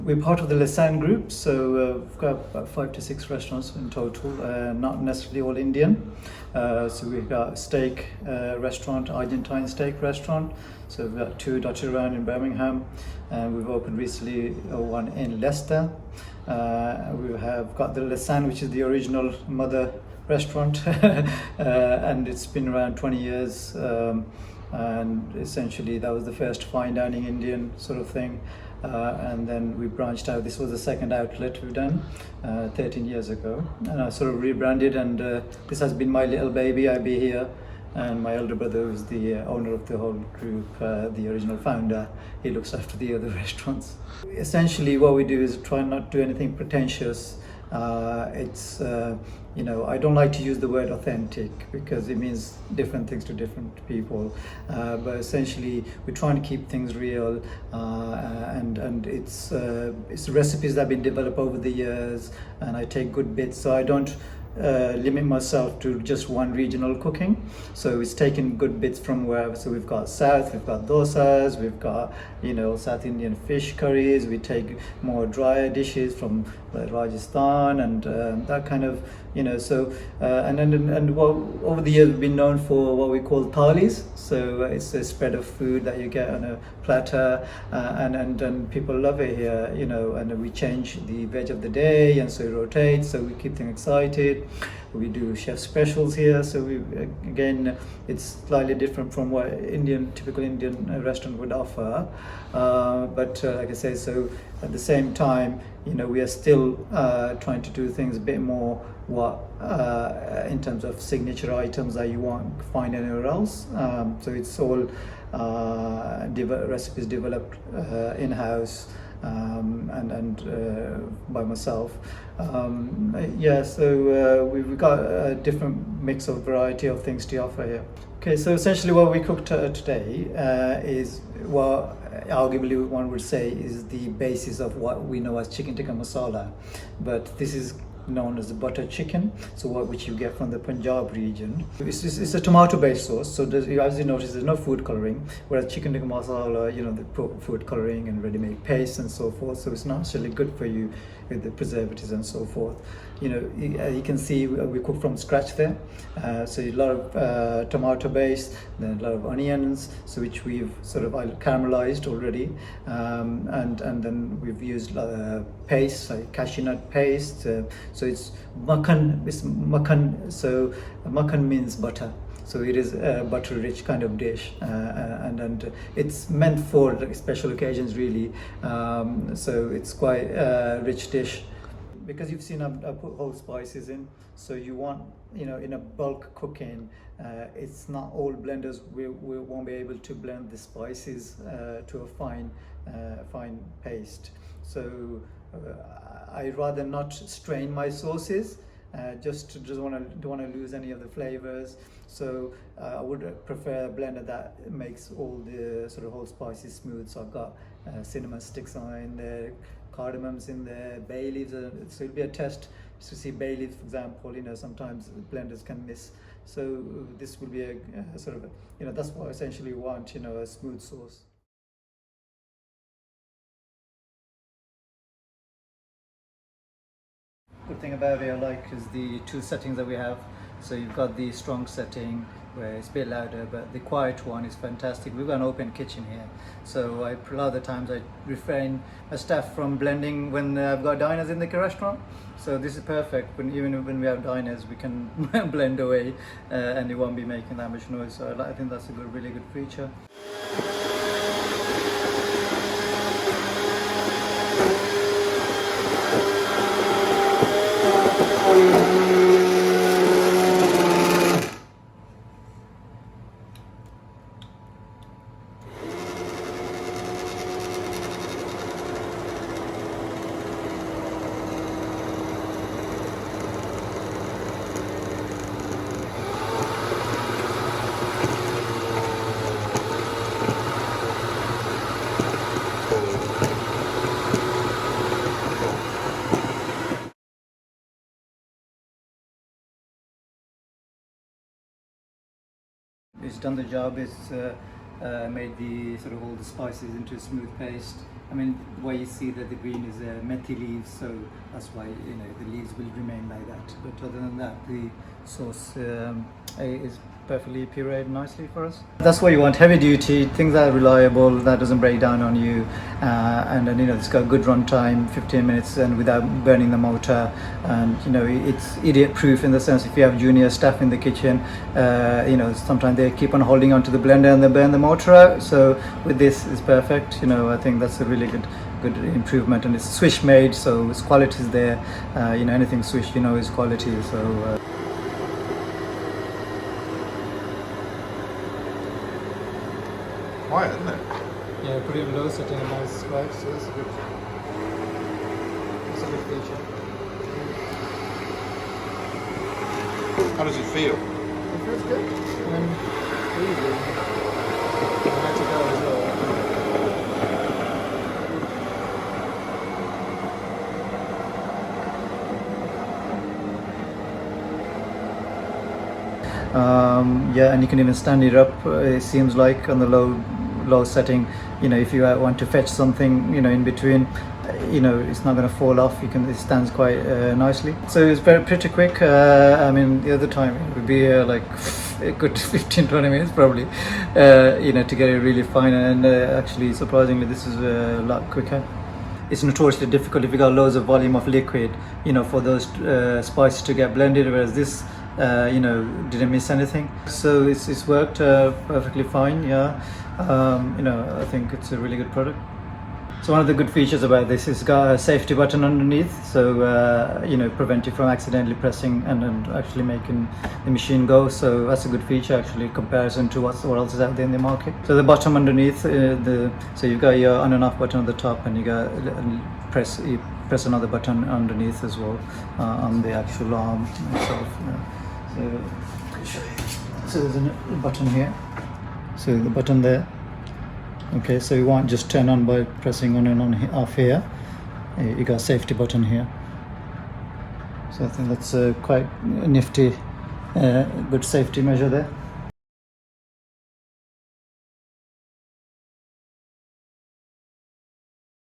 We're part of the Lisan group, so we've got about 5 to 6 restaurants in total, not necessarily all Indian. So we've got a steak restaurant, Argentine steak restaurant. So we've got 2 dotted around in Birmingham, and we've opened recently one in Leicester. We have got the Lisan, which is the original mother restaurant, and it's been around 20 years. And essentially that was the first fine dining Indian sort of thing, and then we branched out. This was the second outlet we've done 13 years ago, and I sort of rebranded, and this has been my little baby. I be here, and my elder brother is the owner of the whole group, the original founder. He looks after the other restaurants. Essentially what we do is try not to do anything pretentious. I don't like to use the word authentic because it means different things to different people. But essentially, we're trying to keep things real, and it's recipes that have been developed over the years, and I take good bits, so I don't limit myself to just one regional cooking. So it's taking good bits from wherever. So we've got South, we've got dosas, we've got South Indian fish curries. We take more drier dishes from Rajasthan and that kind of and over the years we've been known for what we call thalis. So it's a spread of food that you get on a platter, and people love it here, and we change the veg of the day, and so it rotates, so we keep things excited. We do chef specials here, so it's slightly different from what typical Indian restaurant would offer, but like I say, so at the same time, we are still trying to do things a bit more in terms of signature items that you won't find anywhere else. So it's all recipes developed in-house, and by myself. So we've got a different mix of variety of things to offer here. Okay, so essentially what we cooked today is what arguably one would say is the basis of what we know as chicken tikka masala, but this is known as the butter chicken, which you get from the Punjab region. It's a tomato-based sauce, so as you notice, there's no food coloring, whereas chicken tikka masala, they put food coloring and ready-made paste and so forth, so it's not necessarily good for you with the preservatives and so forth. You can see we cook from scratch there, so a lot of tomato base, then a lot of onions, so which we've sort of caramelized already, and then we've used paste, like cashew nut paste. So it's makhan. So makhan means butter. So it is a butter-rich kind of dish, and it's meant for special occasions, really. So it's quite a rich dish. Because you've seen I put whole spices in, so you want, in a bulk cooking, it's not all blenders we won't be able to blend the spices to a fine paste. So I rather not strain my sauces, don't want to lose any of the flavors. So I would prefer a blender that makes all the sort of whole spices smooth. So I've got cinnamon sticks in there, cardamoms in there, bay leaves. So it'll be a test to see bay leaves, for example. Sometimes blenders can miss. So this will be a sort of that's what I essentially want. A smooth sauce. Good thing about it I like is the 2 settings that we have. So you've got the strong setting where it's a bit louder, but the quiet one is fantastic. We've got an open kitchen here, so a lot of the times I refrain my staff from blending when I've got diners in the restaurant. So this is perfect. Even when we have diners, we can blend away, and it won't be making that much noise. So I think that's a really good feature. It's done the job. It's made the sort of all the spices into a smooth paste. I mean, why you see that the green is methi leaves, so that's why the leaves will remain like that. But other than that, the sauce is perfectly pureed nicely for us. That's what you want: heavy duty, things that are reliable, that doesn't break down on you, and then it's got good run time, 15 minutes, and without burning the motor. And it's idiot proof in the sense, if you have junior staff in the kitchen, sometimes they keep on holding onto the blender and they burn the motor out. So with this, it's perfect. I think that's a really good improvement, and it's Swiss made, so its quality is there. Anything Swiss is quality. So quiet, isn't it? yeah, pretty low, setting a nice spike, so that's a good feature. How does it feel? It feels good. Easy. I like to go as well. Yeah, and you can even stand it up. It seems like on the low setting. If you want to fetch something, in between, it's not going to fall off. It stands quite nicely. So it's pretty quick. The other time it would be like a good 15-20 minutes probably, to get it really fine. And actually, surprisingly, this is a lot quicker. It's notoriously difficult if you got loads of volume of liquid, for those spices to get blended, whereas this didn't miss anything. So it's worked perfectly fine. Yeah, I think it's a really good product. So one of the good features about this is got a safety button underneath, so prevent you from accidentally pressing and actually making the machine go. So that's a good feature actually in comparison to what else is out there in the market. So the bottom underneath, so you've got your on and off button at the top, and you press another button underneath as well on the actual arm itself. So there's a button here. So the button there. Okay, so you won't just turn on by pressing on and on off here. You got a safety button here. So I think that's quite a nifty, good safety measure there.